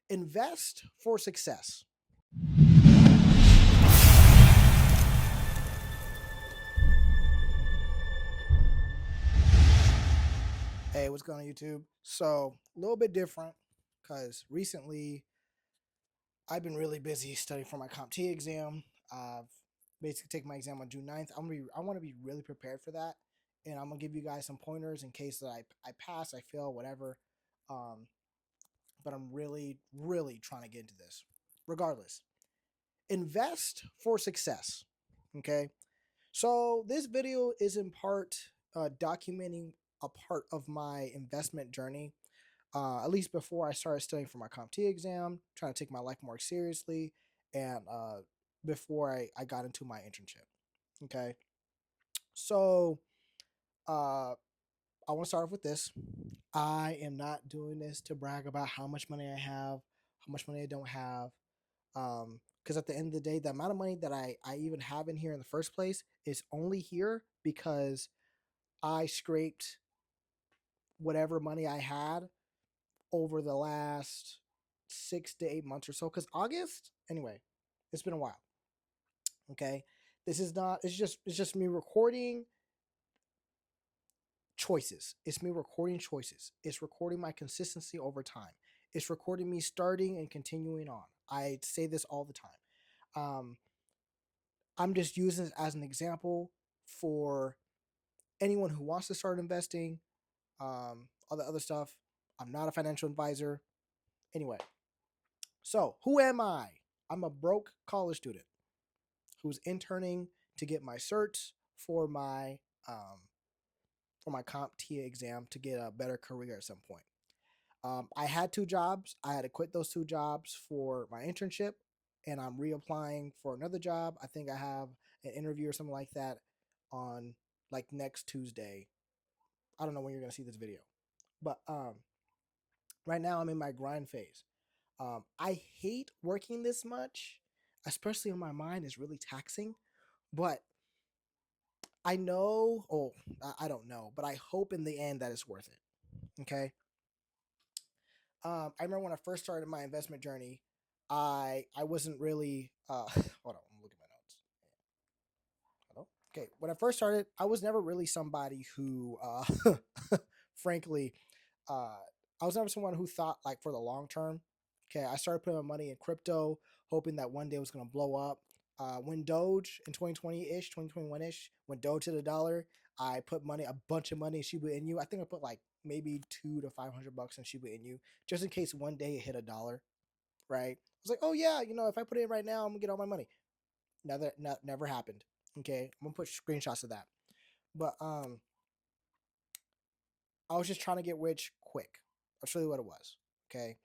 Invest for success. Hey, what's going on YouTube? So, a little bit different because recently I've been really busy studying for my CompTIA exam. I've basically taken my exam on June 9th. I want to be really prepared for that. And I'm going to give you guys some pointers in case that I pass, I fail, whatever. Um, but I'm really, really trying to get into this. Regardless, invest for success. Okay. So this video is in part documenting a part of my investment journey. At least before I started studying for my CompTIA exam, trying to take my life more seriously, and before I got into my internship. Okay. So uh, I want to start off with this. I am not doing this to brag about how much money I have, how much money I don't have. Because at the end of the day, the amount of money that I even have in here in the first place is only here because I scraped whatever money I had over the last 6 to 8 months or so. Because August, anyway, it's been a while. Okay, this is not. It's just me recording choices. It's me recording choices. It's recording my consistency over time. It's recording me starting and continuing on. I say this all the time. Um, I'm just using this as an example for anyone who wants to start investing. All the other stuff. I'm not a financial advisor. Anyway, so who am I? I'm a broke college student who's interning to get my certs um, for my CompTIA exam to get a better career at some point. I had 2 jobs. I had to quit those 2 jobs for my internship, and I'm reapplying for another job. I think I have an interview or something like that on like next Tuesday. I don't know when you're gonna see this video, but right now I'm in my grind phase. I hate working this much, especially in my mind. It's really taxing, but I know, oh, I don't know, but I hope in the end that it's worth it. Okay. I remember when I first started my investment journey, I wasn't really hold on, I'm looking at my notes. Hello? Okay, when I first started, I was never really somebody who frankly uh I was never someone who thought like for the long term. Okay, I started putting my money in crypto, hoping that one day it was gonna blow up. When Doge in 2020-ish, 2021-ish, when Doge hit $1, I put a bunch of money in Shiba Inu. I think I put like maybe 200 to 500 bucks in Shiba Inu, just in case one day it hit $1. Right? I was like, oh yeah, if I put it in right now, I'm gonna get all my money. Never happened. Okay, I'm gonna put screenshots of that. But I was just trying to get rich quick. That's really what it was. Okay,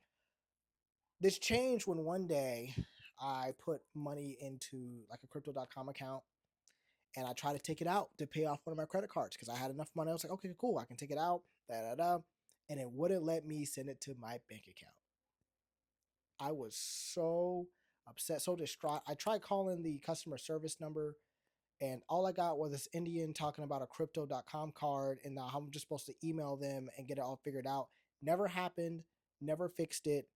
this changed when one day I put money into like a crypto.com account and I tried to take it out to pay off one of my credit cards because I had enough money. I was like, okay, cool, I can take it out, and it wouldn't let me send it to my bank account. I was so upset, so distraught. I tried calling the customer service number, and all I got was this Indian talking about a crypto.com card and how I'm just supposed to email them and get it all figured out. Never happened, never fixed it.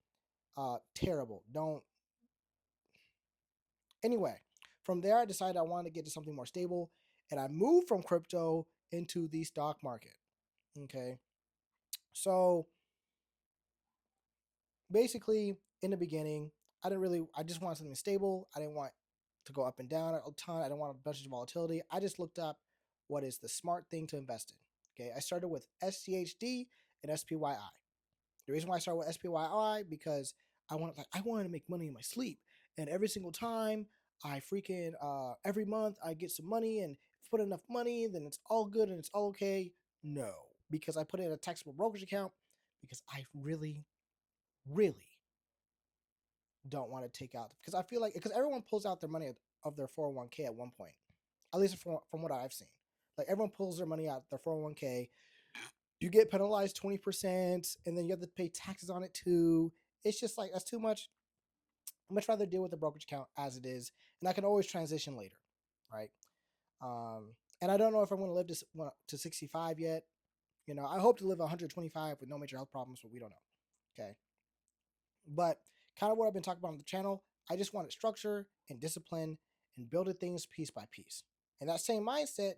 Terrible. Don't. Anyway, from there, I decided I wanted to get to something more stable, and I moved from crypto into the stock market. Okay. So basically, in the beginning, I just wanted something stable. I didn't want to go up and down a ton. I didn't want a bunch of volatility. I just looked up what is the smart thing to invest in. Okay. I started with SCHD and SPYI. The reason why I started with SPYI because I wanted to make money in my sleep. And every single time I freaking every month I get some money and put enough money, then it's all good and it's all okay. No, because I put it in a taxable brokerage account because I really, really don't want to take out because I feel like because everyone pulls out their money of their 401k at one point, at least from what I've seen. Like everyone pulls their money out their 401k, you get penalized 20%, and then you have to pay taxes on it too. It's just like that's too much. I'd much rather deal with the brokerage account as it is, and I can always transition later, right? And I don't know if I'm going to live to 65 yet. I hope to live 125 with no major health problems, but we don't know. Okay, but Kind of what I've been talking about on the channel. I just wanted structure and discipline and building things piece by piece. And that same mindset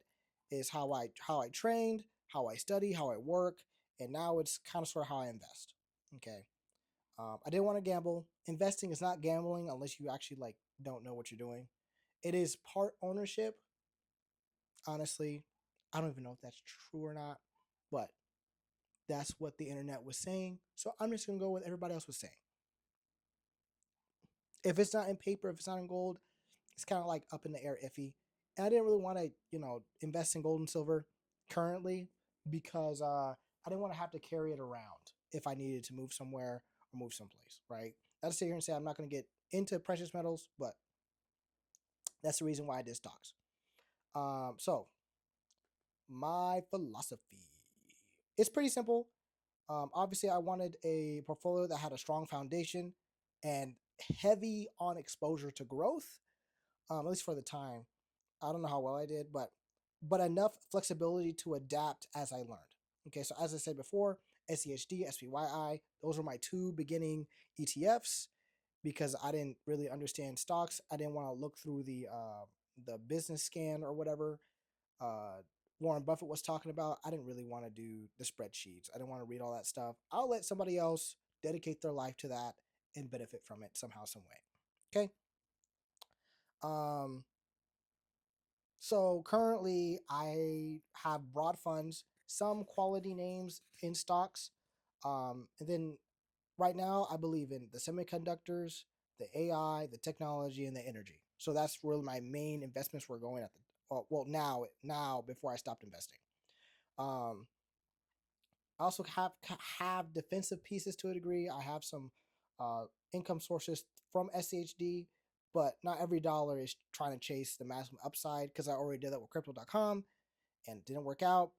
is how I trained, how I study, how I work, and now it's kind of sort of how I invest. Okay. I didn't want to gamble. Investing is not gambling unless you actually like don't know what you're doing. It is part ownership. Honestly, I don't even know if that's true or not, but that's what the internet was saying. So I'm just gonna go with everybody else was saying. If it's not in paper, if it's not in gold, it's kind of like up in the air, iffy. And I didn't really want to, invest in gold and silver currently because I didn't want to have to carry it around if I needed to move somewhere or move someplace, right? I'd sit here and say I'm not going to get into precious metals, but that's the reason why I did stocks. So my philosophy, it's pretty simple. Obviously, I wanted a portfolio that had a strong foundation and heavy on exposure to growth, at least for the time. I don't know how well I did, but enough flexibility to adapt as I learned. Okay, so as I said before, SEHD, SPYI, those were my two beginning ETFs because I didn't really understand stocks. I didn't want to look through the business scan or whatever uh, Warren Buffett was talking about. I didn't really want to do the spreadsheets. I didn't want to read all that stuff. I'll let somebody else dedicate their life to that and benefit from it somehow, some way. Okay. Um, so currently, I have broad funds, some quality names in stocks. And then right now, I believe in the semiconductors, the AI, the technology, and the energy. So that's really my main investments were going at the now before I stopped investing. Um, I also have defensive pieces to a degree. I have some uh, income sources from SHD, but not every dollar is trying to chase the maximum upside because I already did that with crypto.com and it didn't work out.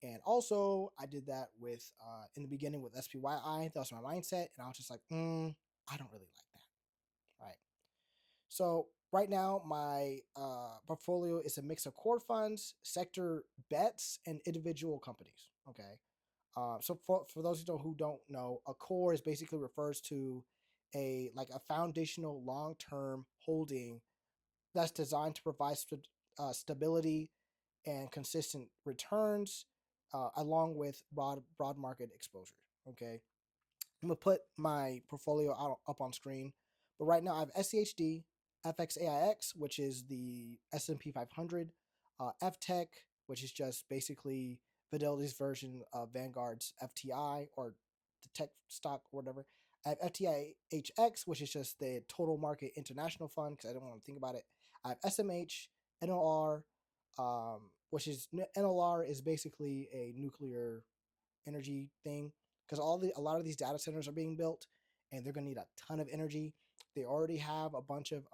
And also, I did that with in the beginning with SPYI. That was my mindset, and I was just like, I don't really like that, right? So right now, my portfolio is a mix of core funds, sector bets, and individual companies. Okay, so for those who don't know, a core is basically refers to a foundational long term holding that's designed to provide stability and consistent returns, along with broad market exposure. Okay, I'm gonna put my portfolio out up on screen, but right now I have SCHD, FXAIX, which is the S&P 500, FTech, which is just basically Fidelity's version of Vanguard's FTI or the tech stock or whatever. I have FTIHX, which is just the Total Market International Fund because I don't want to think about it. I have SMH, NLR, which is NLR is basically a nuclear energy thing because a lot of these data centers are being built and they're going to need a ton of energy. They already have a bunch of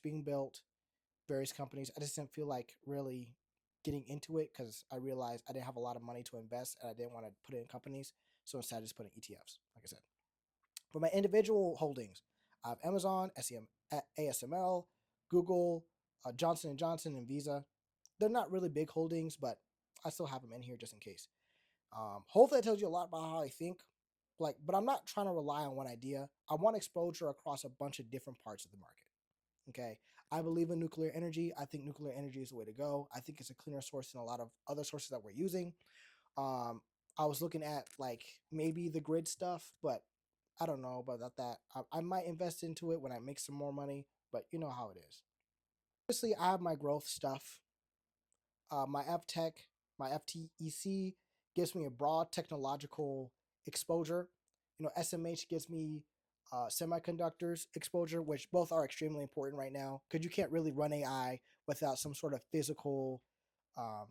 being built, various companies. I just didn't feel like really getting into it because I realized I didn't have a lot of money to invest and I didn't want to put it in companies, so instead I just put in ETFs, like I said. For my individual holdings, I have Amazon, ASML, Google, Johnson and Johnson, and Visa. They're not really big holdings, but I still have them in here just in case. Hopefully, that tells you a lot about how I think. But I'm not trying to rely on one idea. I want exposure across a bunch of different parts of the market. Okay, I believe in nuclear energy. I think nuclear energy is the way to go. I think it's a cleaner source than a lot of other sources that we're using. Um, I was looking at like maybe the grid stuff, but I don't know about that. I might invest into it when I make some more money, but you know how it is. Obviously, I have my growth stuff. My FTech, my FTEC gives me a broad technological exposure. SMH gives me semiconductors exposure, which both are extremely important right now because you can't really run AI without some sort of um,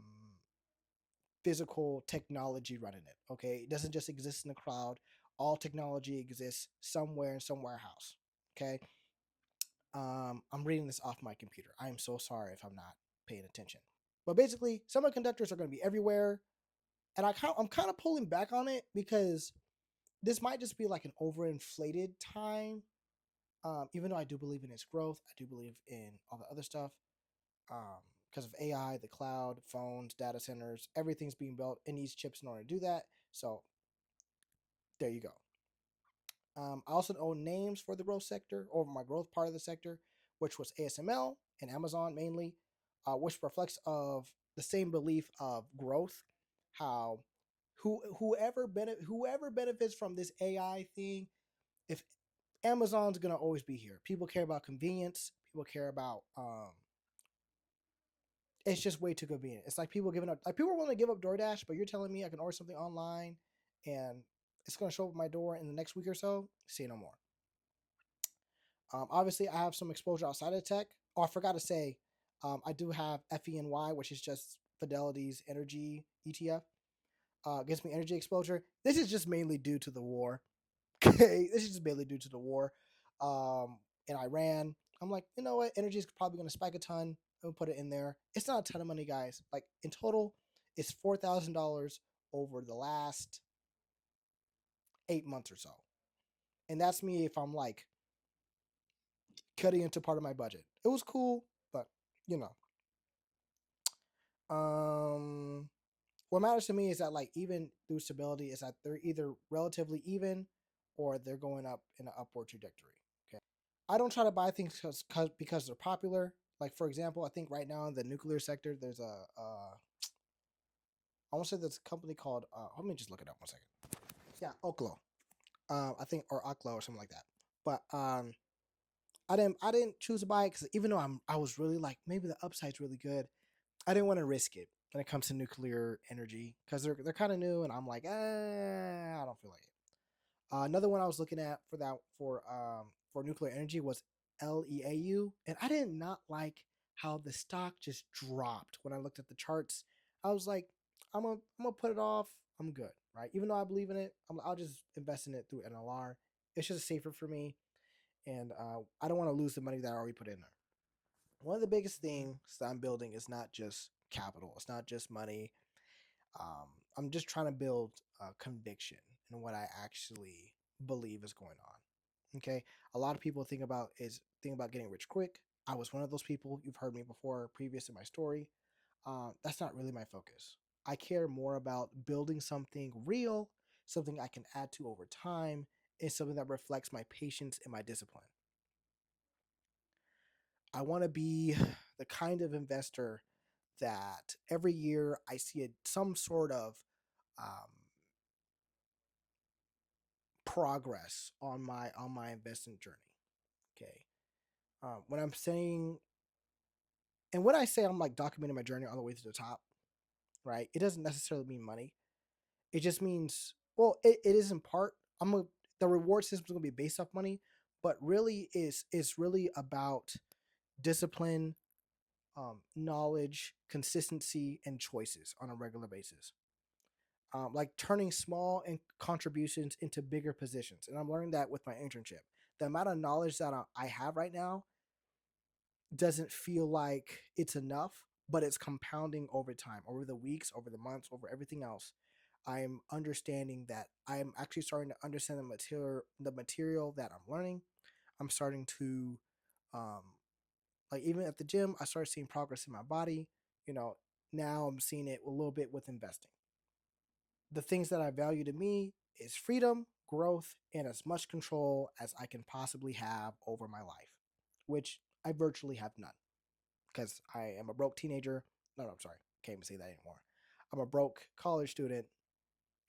physical technology running it. Okay, it doesn't just exist in the cloud. All technology exists somewhere in some warehouse. Okay, I'm reading this off my computer. I am so sorry if I'm not paying attention. But basically, semiconductors are going to be everywhere, and I'm kind of pulling back on it because this might just be like an overinflated time. Even though I do believe in its growth, I do believe in all the other stuff. Because of AI, the cloud, phones, data centers, everything's being built. It needs chips in order to do that. So there you go. I also own names for the growth sector, or my growth part of the sector, which was ASML and Amazon mainly, which reflects of the same belief of growth. How whoever benefits from this AI thing, if Amazon's gonna always be here. People care about convenience. People care about it's just way too convenient. It's like people giving up, like people are willing to give up DoorDash, but you're telling me I can order something online and it's gonna show up at my door in the next week or so. Say no more. Obviously, I have some exposure outside of tech. Oh, I forgot to say, I do have FENY, which is just Fidelity's energy ETF. Gives me energy exposure. This is just mainly due to the war. Okay, this is just mainly due to the war in Iran. I'm like, you know what? Energy is probably going to spike a ton. I'll put it in there. It's not a ton of money, guys. Like in total, it's $4,000 over the last 8 months or so, and that's me if I'm like cutting into part of my budget. It was cool, but you know, what matters to me is that like even through stability is that they're either relatively even or they're going up in an upward trajectory. Okay, I don't try to buy things because they're popular. Like for example, I think right now in the nuclear sector, there's I want to say there's a company called let me just look it up 1 second. Yeah, Oklo. I think or Oklo or something like that. But I didn't choose to buy it because even though I was really like maybe the upside's really good, I didn't want to risk it when it comes to nuclear energy because they're kind of new and I'm like I don't feel like it. Another one I was looking at for nuclear energy was LEAU, and I did not like how the stock just dropped when I looked at the charts. I was like, I'm gonna put it off. I'm good, right? Even though I believe in it, I'll just invest in it through NLR. It's just safer for me, and I don't want to lose the money that I already put in there. One of the biggest things that I'm building is not just capital. It's not just money. I'm just trying to build conviction in what I actually believe is going on. Okay, a lot of people think about getting rich quick. I was one of those people. You've heard me before, previous in my story. That's not really my focus. I care more about building something real, something I can add to over time, and something that reflects my patience and my discipline. I want to be the kind of investor that every year I see some sort of um, progress on my investment journey. Okay, when I'm saying and when I say I'm like documenting my journey all the way to the top, right? It doesn't necessarily mean money. It just means it is in part. The reward system is gonna be based off money, but really is really about discipline, knowledge, consistency, and choices on a regular basis. Like turning small and contributions into bigger positions. And I'm learning that with my internship. The amount of knowledge that I have right now doesn't feel like it's enough, but it's compounding over time, over the weeks, over the months, over everything else. I'm understanding that I'm actually starting to understand the material that I'm learning. I'm starting to, um, like even at the gym, I started seeing progress in my body. You know, now I'm seeing it a little bit with investing. The things that I value to me is freedom, growth, and as much control as I can possibly have over my life, which I virtually have none because I am a broke teenager. No, I'm sorry. Can't even say that anymore. I'm a broke college student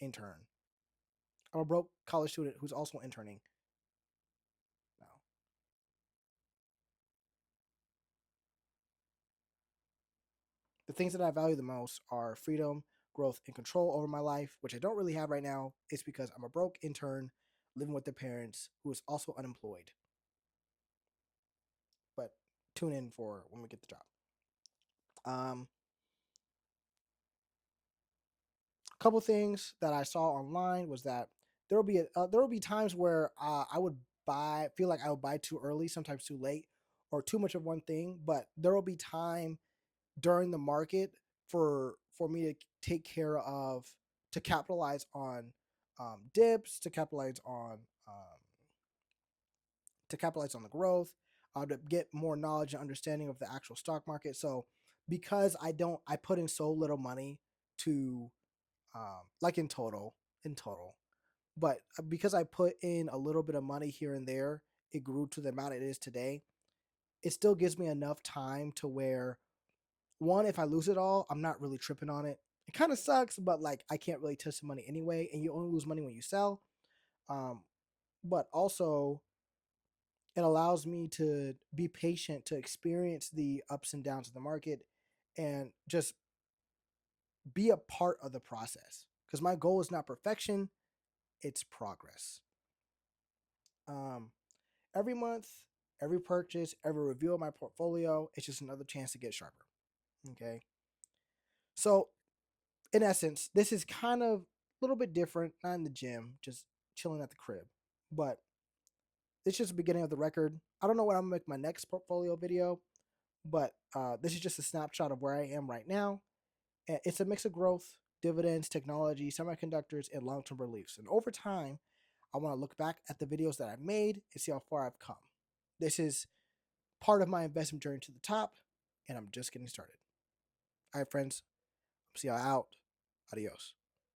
intern. I'm a broke college student who's also interning now. The things that I value the most are freedom, growth, and control over my life, which I don't really have right now. It's because I'm a broke intern living with their parents who is also unemployed. But tune in for when we get the job. Um, a couple things that I saw online was that there will be times where I would feel like I would buy too early, sometimes too late, or too much of one thing. But there will be time during the market for me to take care of to capitalize on dips, um, to capitalize on the growth, to get more knowledge and understanding of the actual stock market. So because I put in so little money to like in total, But because I put in a little bit of money here and there, it grew to the amount it is today. It still gives me enough time to where, one, if I lose it all, I'm not really tripping on it. It kind of sucks, but like I can't really touch the money anyway, and you only lose money when you sell. Um, but also it allows me to be patient, to experience the ups and downs of the market, and just be a part of the process. Because my goal is not perfection, it's progress. Um, every month, every purchase, every review of my portfolio, it's just another chance to get sharper. Okay. So, in essence, this is kind of a little bit different, not in the gym, just chilling at the crib. But it's just the beginning of the record. I don't know when I'm gonna make my next portfolio video, but this is just a snapshot of where I am right now. It's a mix of growth, dividends, technology, semiconductors, and long term beliefs. And over time, I want to look back at the videos that I've made and see how far I've come. This is part of my investment journey to the top, and I'm just getting started. All right, friends, see you out. Adios.